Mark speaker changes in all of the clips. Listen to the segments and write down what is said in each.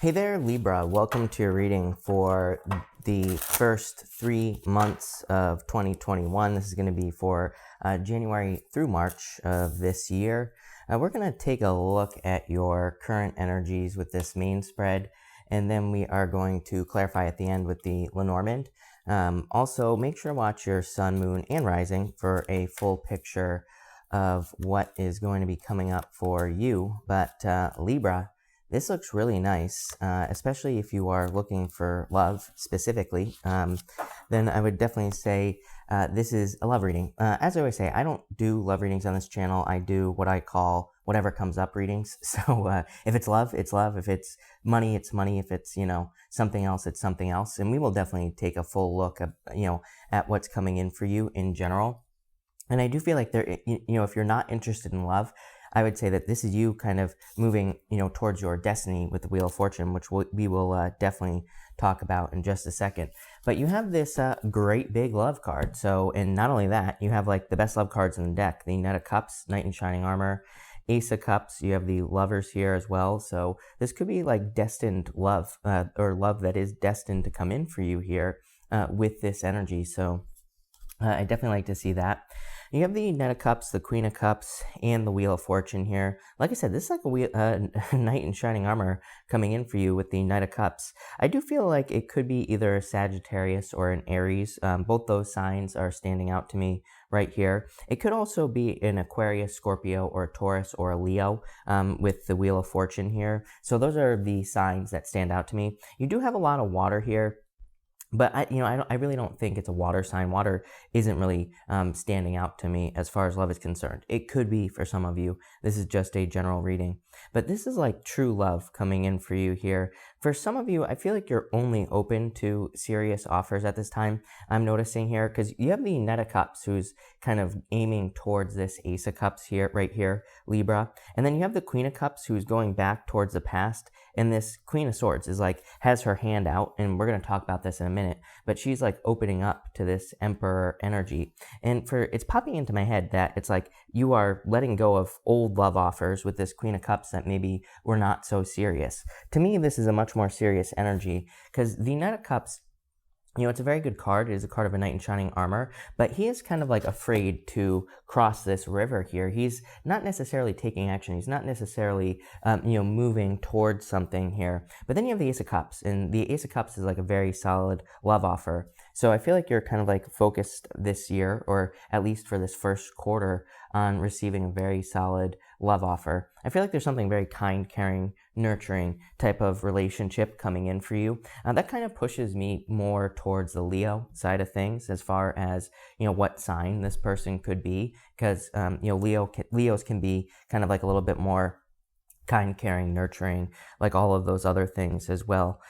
Speaker 1: Hey there, Libra. Welcome to your reading for the first 3 months of 2021. This is going to be for January through March of this year. We're going to take a look at your current energies with this main spread, and then we are going to clarify at the end with the Lenormand. Also, make sure to watch your sun, moon, and rising for a full picture of what is going to be coming up for you. But Libra, this looks really nice, especially if you are looking for love specifically. Then I would definitely say this is a love reading. As I always say, I don't do love readings on this channel. I do what I call whatever comes up readings. So if it's love, it's love. If it's money, it's money. If it's, something else, it's something else. And we will definitely take a full look at, at what's coming in for you in general. And I do feel like there, if you're not interested in love, I would say that this is you kind of moving, towards your destiny with the Wheel of Fortune, which we will definitely talk about in just a second. But you have this great big love card. So, and not only that, you have like the best love cards in the deck: the Knight of Cups, Knight in Shining Armor, Ace of Cups. You have the Lovers here as well. So this could be like destined love, or love that is destined to come in for you here with this energy. So I definitely like to see that. You have the Knight of Cups, the Queen of Cups, and the Wheel of Fortune here. Like I said, this is like a Knight in Shining Armor coming in for you with the Knight of Cups. I do feel like it could be either a Sagittarius or an Aries. Both those signs are standing out to me right here. It could also be an Aquarius, Scorpio, or a Taurus, or a Leo with the Wheel of Fortune here. So those are the signs that stand out to me. You do have a lot of water here. But I really don't think it's a water sign. Water isn't really standing out to me as far as love is concerned. It could be for some of you. This is just a general reading. But this is like true love coming in for you here. For some of you, I feel like you're only open to serious offers at this time. I'm noticing here because you have the Knight of Cups, who's kind of aiming towards this Ace of Cups here, right here, Libra. And then you have the Queen of Cups, who's going back towards the past. And this Queen of Swords is like, has her hand out, and we're going to talk about this in a minute, but she's like opening up to this Emperor energy. And it's popping into my head that it's like you are letting go of old love offers with this Queen of Cups that maybe were not so serious. To me, this is a much more serious energy, because the Knight of Cups, it's a very good card. It is a card of a Knight in Shining Armor, but he is kind of like afraid to cross this river here. He's not necessarily taking action. He's not necessarily, moving towards something here. But then you have the Ace of Cups, and the Ace of Cups is like a very solid love offer. So I feel like you're kind of like focused this year, or at least for this first quarter, on receiving a very solid love offer. I feel like there's something very kind, caring, nurturing type of relationship coming in for you. That kind of pushes me more towards the Leo side of things, as far as, what sign this person could be. Because, Leos can be kind of like a little bit more kind, caring, nurturing, like all of those other things as well.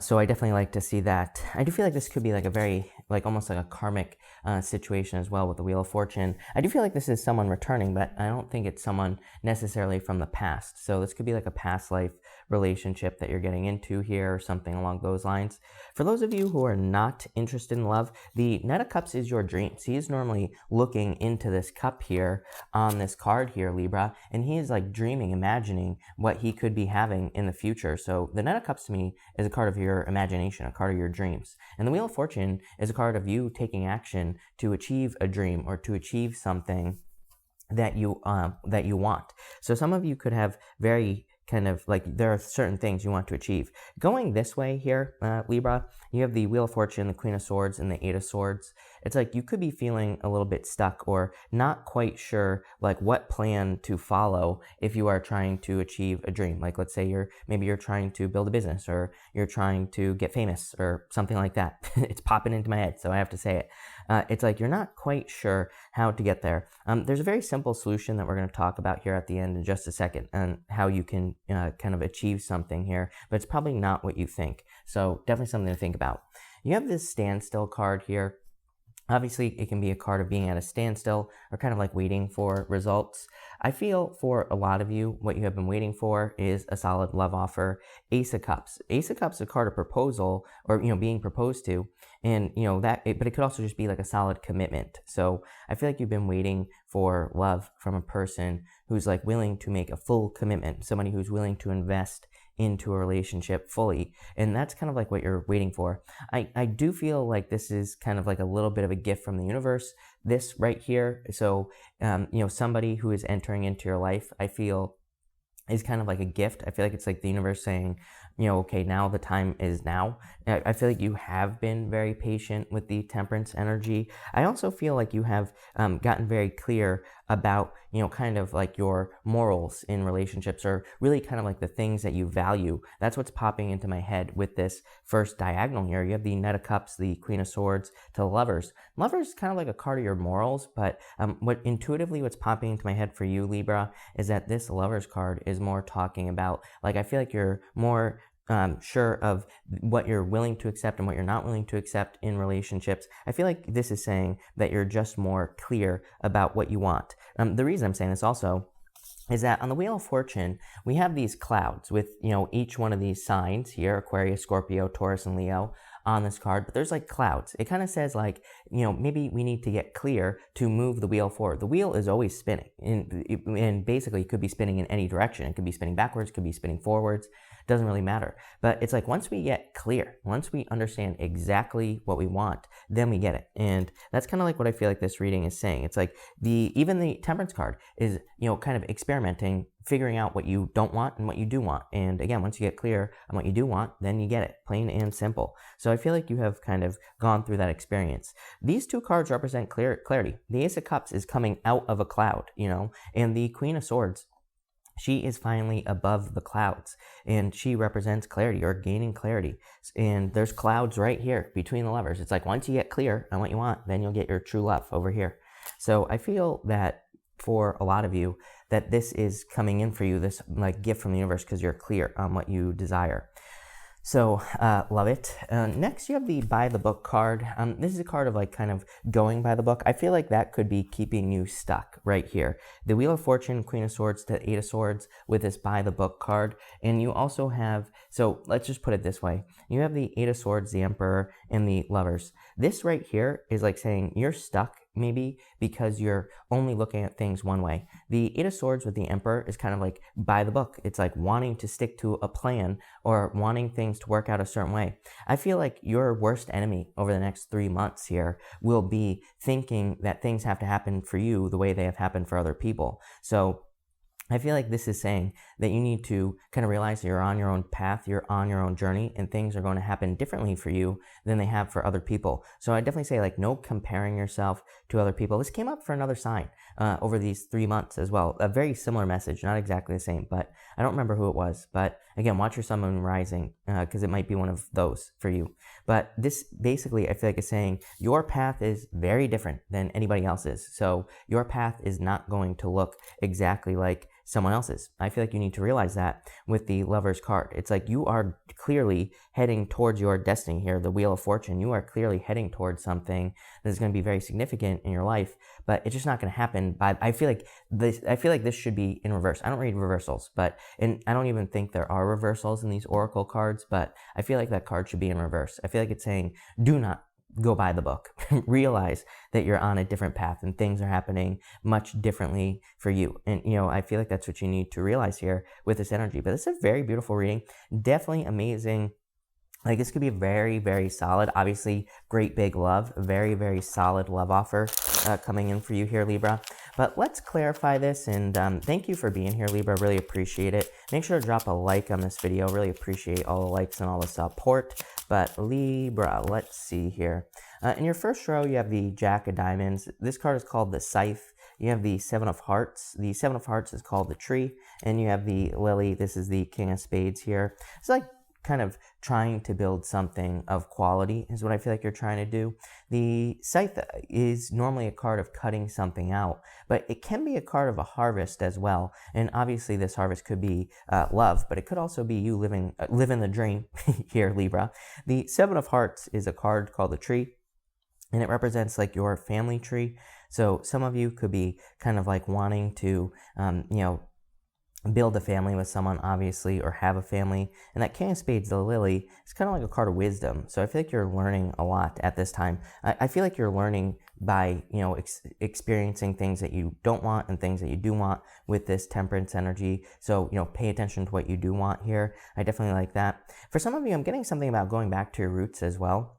Speaker 1: So I definitely like to see that. I do feel like this could be like a very, like almost like a karmic situation as well with the Wheel of Fortune. I do feel like this is someone returning, but I don't think it's someone necessarily from the past. So this could be like a past life relationship that you're getting into here, or something along those lines. For those of you who are not interested in love, the Knight of Cups is your dreams. He is normally looking into this cup here on this card here, Libra, and he is like dreaming, imagining what he could be having in the future. So the Knight of Cups to me is a card of your imagination, a card of your dreams. And the Wheel of Fortune is a card of you taking action to achieve a dream, or to achieve something that you want. So some of you could have very kind of like, there are certain things you want to achieve. Going this way here, Libra, you have the Wheel of Fortune, the Queen of Swords, and the Eight of Swords. It's like you could be feeling a little bit stuck, or not quite sure like what plan to follow if you are trying to achieve a dream. Like, let's say maybe you're trying to build a business, or you're trying to get famous, or something like that. It's popping into my head, so I have to say it. It's like you're not quite sure how to get there. There's a very simple solution that we're going to talk about here at the end in just a second, on how you can kind of achieve something here, but it's probably not what you think. So definitely something to think about. You have this standstill card here. Obviously, it can be a card of being at a standstill, or kind of like waiting for results. I feel for a lot of you, what you have been waiting for is a solid love offer. Ace of Cups. Ace of Cups is a card of proposal, or, being proposed to. And, but it could also just be like a solid commitment. So I feel like you've been waiting for love from a person who's like willing to make a full commitment, somebody who's willing to invest into a relationship fully. And that's kind of like what you're waiting for. I do feel like this is kind of like a little bit of a gift from the universe, this right here. So, somebody who is entering into your life, I feel is kind of like a gift. I feel like it's like the universe saying, okay, now the time is now. I feel like you have been very patient with the temperance energy. I also feel like you have gotten very clear about, kind of like your morals in relationships, or really kind of like the things that you value. That's what's popping into my head with this first diagonal here. You have the Knight of Cups, the Queen of Swords to Lovers. Lovers is kind of like a card of your morals, but what's popping into my head for you, Libra, is that this Lovers card is more talking about, like, I feel like you're more sure of what you're willing to accept and what you're not willing to accept in relationships. I feel like this is saying that you're just more clear about what you want. The reason I'm saying this also is that on the Wheel of Fortune, we have these clouds with, each one of these signs here, Aquarius, Scorpio, Taurus, and Leo, on this card, but there's like clouds. It kind of says like, maybe we need to get clear to move the wheel forward. The wheel is always spinning, and basically it could be spinning in any direction. It could be spinning backwards, it could be spinning forwards. Doesn't really matter. But it's like once we get clear, once we understand exactly what we want, then we get it. And that's kind of like what I feel like this reading is saying. It's like even the Temperance card is, kind of experimenting, figuring out what you don't want and what you do want. And again, once you get clear on what you do want, then you get it, plain and simple. So I feel like you have kind of gone through that experience. These two cards represent clarity. The Ace of Cups is coming out of a cloud, and the Queen of Swords, she is finally above the clouds, and she represents clarity, or gaining clarity. And there's clouds right here between the lovers. It's like once you get clear on what you want, then you'll get your true love over here. So I feel that for a lot of you, that this is coming in for you, this like gift from the universe, because you're clear on what you desire. So, love it. Next, you have the By the Book card. This is a card of like kind of going by the book. I feel like that could be keeping you stuck right here. The Wheel of Fortune, Queen of Swords to Eight of Swords with this By the Book card. And you also have, so let's just put it this way. You have the Eight of Swords, the Emperor, and the Lovers. This right here is like saying you're stuck maybe because you're only looking at things one way. The Eight of Swords with the Emperor is kind of like by the book. It's like wanting to stick to a plan or wanting things to work out a certain way. I feel like your worst enemy over the next 3 months here will be thinking that things have to happen for you the way they have happened for other people. So I feel like this is saying that you need to kind of realize that you're on your own path, you're on your own journey, and things are going to happen differently for you than they have for other people. So I definitely say like no comparing yourself to other people. This came up for another sign over these 3 months as well. A very similar message, not exactly the same, but I don't remember who it was. But again, watch your sun, moon, rising because it might be one of those for you. But this basically, I feel like is saying your path is very different than anybody else's. So your path is not going to look exactly like someone else's. I feel like you need to realize that with the Lover's card. It's like you are clearly heading towards your destiny here, the Wheel of Fortune. You are clearly heading towards something that is going to be very significant in your life, but it's just not going to happen I feel like this should be in reverse. I don't read reversals, and I don't even think there are reversals in these oracle cards, but I feel like that card should be in reverse. I feel like it's saying, do not go by the book. Realize that you're on a different path and things are happening much differently for you. And, I feel like that's what you need to realize here with this energy. But it's a very beautiful reading. Definitely amazing. Like this could be very, very solid. Obviously, great big love. Very, very solid love offer coming in for you here, Libra. But let's clarify this, and thank you for being here, Libra. Really appreciate it. Make sure to drop a like on this video. Really appreciate all the likes and all the support. But Libra, let's see here. In your first row, you have the Jack of Diamonds. This card is called the Scythe. You have the Seven of Hearts. The Seven of Hearts is called the Tree. And you have the Lily. This is the King of Spades here. It's like kind of trying to build something of quality is what I feel like you're trying to do. The Scythe is normally a card of cutting something out, but it can be a card of a harvest as well. And obviously this harvest could be love, but it could also be you living the dream here, Libra. The Seven of Hearts is a card called the Tree, and it represents like your family tree. So some of you could be kind of like wanting to, build a family with someone, obviously, or have a family. And that King of Spades, the Lily, is kind of like a card of wisdom. So I feel like you're learning a lot at this time. I feel like you're learning by, experiencing things that you don't want and things that you do want with this Temperance energy. So, pay attention to what you do want here. I definitely like that. For some of you, I'm getting something about going back to your roots as well.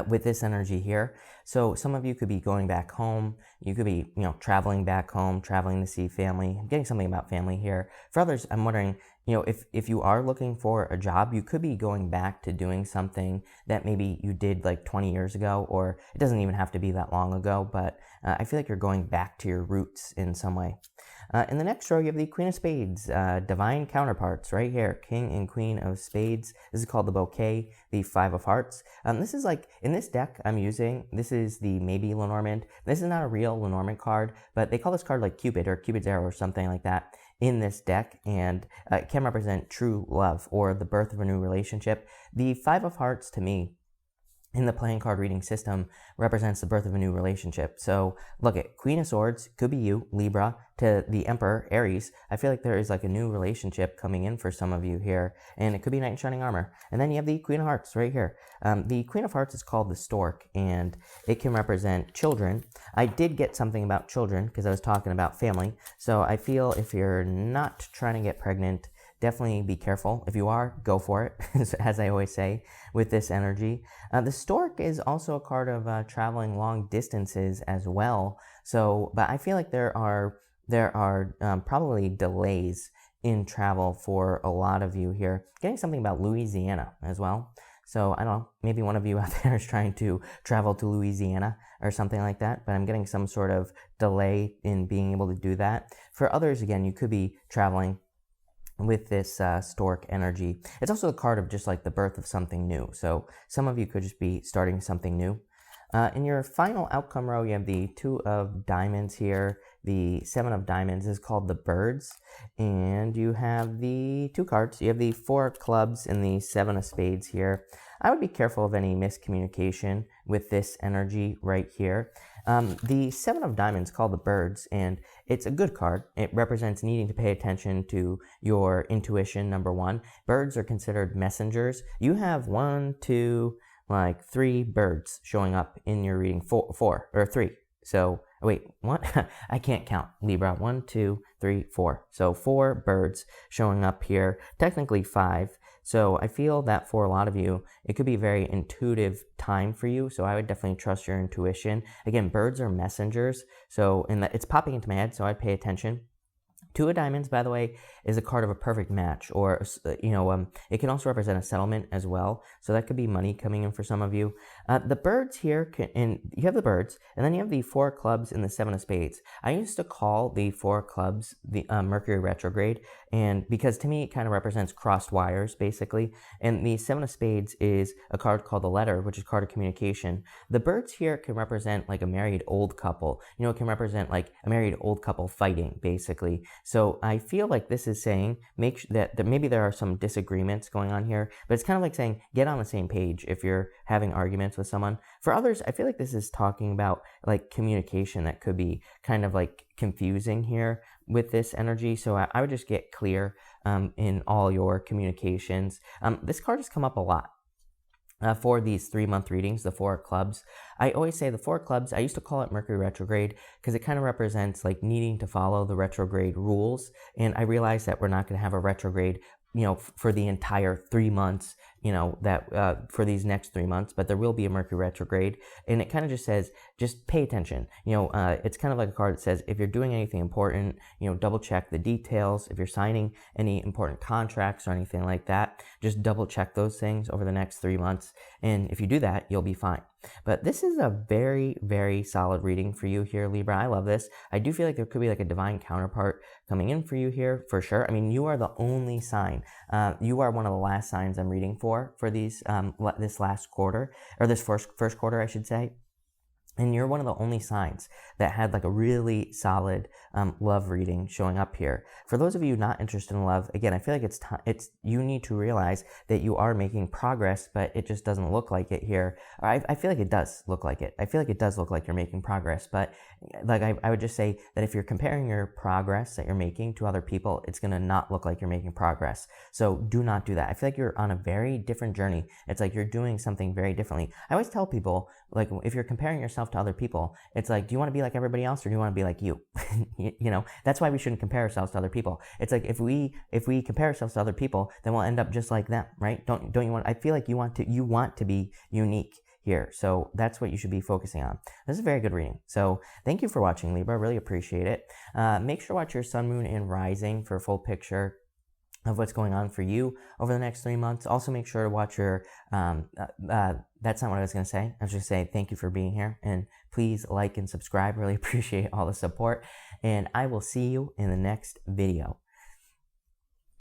Speaker 1: With this energy here. So some of you could be going back home. You could be, traveling back home, traveling to see family. I'm getting something about family here. For others, I'm wondering, if you are looking for a job, you could be going back to doing something that maybe you did like 20 years ago, or it doesn't even have to be that long ago, but I feel like you're going back to your roots in some way. In the next row, you have the Queen of Spades, divine counterparts right here, King and Queen of Spades. This is called the bouquet, the Five of Hearts. This is like, in this deck I'm using, this is the maybe Lenormand. This is not a real Lenormand card, but they call this card like Cupid or Cupid's arrow or something like that in this deck, and it can represent true love or the birth of a new relationship. The Five of Hearts, to me, in the playing card reading system, represents the birth of a new relationship. So look at Queen of Swords, could be you, Libra, to the Emperor, Aries. I feel like there is like a new relationship coming in for some of you here, and it could be Knight in Shining Armor. And then you have the Queen of Hearts right here. The Queen of Hearts is called the Stork, and it can represent children. I did get something about children because I was talking about family. So I feel if you're not trying to get pregnant, definitely be careful. If you are, go for it, as I always say, with this energy. The Stork is also a card of traveling long distances as well. So, but I feel like there are probably delays in travel for a lot of you here. Getting something about Louisiana as well. So I don't know, maybe one of you out there is trying to travel to Louisiana or something like that, but I'm getting some sort of delay in being able to do that. For others, again, you could be traveling with this Stork energy. It's also a card of just like the birth of something new. So some of you could just be starting something new. In your final outcome row, you have the Two of Diamonds here. The Seven of Diamonds is called the Birds. And you have the two cards. You have the Four of Clubs and the Seven of Spades here. I would be careful of any miscommunication with this energy right here. The Seven of Diamonds called the Birds, and it's a good card. It represents needing to pay attention to your intuition, number one. Birds are considered messengers. You have 3 birds showing up in your reading, four or 3. So, wait, what? I can't count, Libra. 1, 2, 3, 4. So 4 birds showing up here, technically 5. So I feel that for a lot of you, it could be a very intuitive time for you. So I would definitely trust your intuition. Again, birds are messengers. So it's popping into my head, so I'd pay attention. Two of Diamonds, by the way, is a card of a perfect match, or, it can also represent a settlement as well. So that could be money coming in for some of you. The birds here, and you have the birds, and then you have the Four of Clubs and the Seven of Spades. I used to call the Four of Clubs the Mercury retrograde, and because to me it kind of represents crossed wires, basically. And the Seven of Spades is a card called the Letter, which is a card of communication. The birds here can represent like a married old couple. It can represent like a married old couple fighting, basically. So I feel like this is saying make sure that maybe there are some disagreements going on here, but it's kind of like saying get on the same page if you're having arguments with someone. For others, I feel like this is talking about like communication that could be kind of like confusing here with this energy. So I would just get clear in all your communications. This card has come up a lot. For these 3-month readings, the Four of Clubs. I always say the Four of Clubs, I used to call it Mercury retrograde because it kind of represents like needing to follow the retrograde rules. And I realized that we're not going to have a retrograde, for the entire 3 months, for these next 3 months, but there will be a Mercury retrograde. And it kind of just says, just pay attention. It's kind of like a card that says, if you're doing anything important, double check the details. If you're signing any important contracts or anything like that, just double check those things over the next 3 months. And if you do that, you'll be fine. But this is a very, very solid reading for you here, Libra. I love this. I do feel like there could be like a divine counterpart coming in for you here, for sure. I mean, you are the only sign. You are one of the last signs I'm reading for these this last quarter, or this first quarter, I should say. And you're one of the only signs that had like a really solid love reading showing up here. For those of you not interested in love, again, I feel like you need to realize that you are making progress, but it just doesn't look like it here. I feel like it does look like it. I feel like it does look like you're making progress, but like I would just say that if you're comparing your progress that you're making to other people, it's going to not look like you're making progress. So do not do that. I feel like you're on a very different journey. It's like you're doing something very differently. I always tell people, like, if you're comparing yourself to other people, it's like, do you want to be like everybody else, or do you want to be like you? You know, that's why we shouldn't compare ourselves to other people. It's like if we compare ourselves to other people, then we'll end up just like them, right? Don't you want? I feel like you want to be unique here, so that's what you should be focusing on. This is a very good reading. So thank you for watching, Libra. Really appreciate it. Make sure to watch your sun, moon, and rising for a full picture of what's going on for you over the next 3 months. Also, make sure to watch your, that's not what I was going to say. I was just saying thank you for being here, and please like and subscribe. Really appreciate all the support, and I will see you in the next video.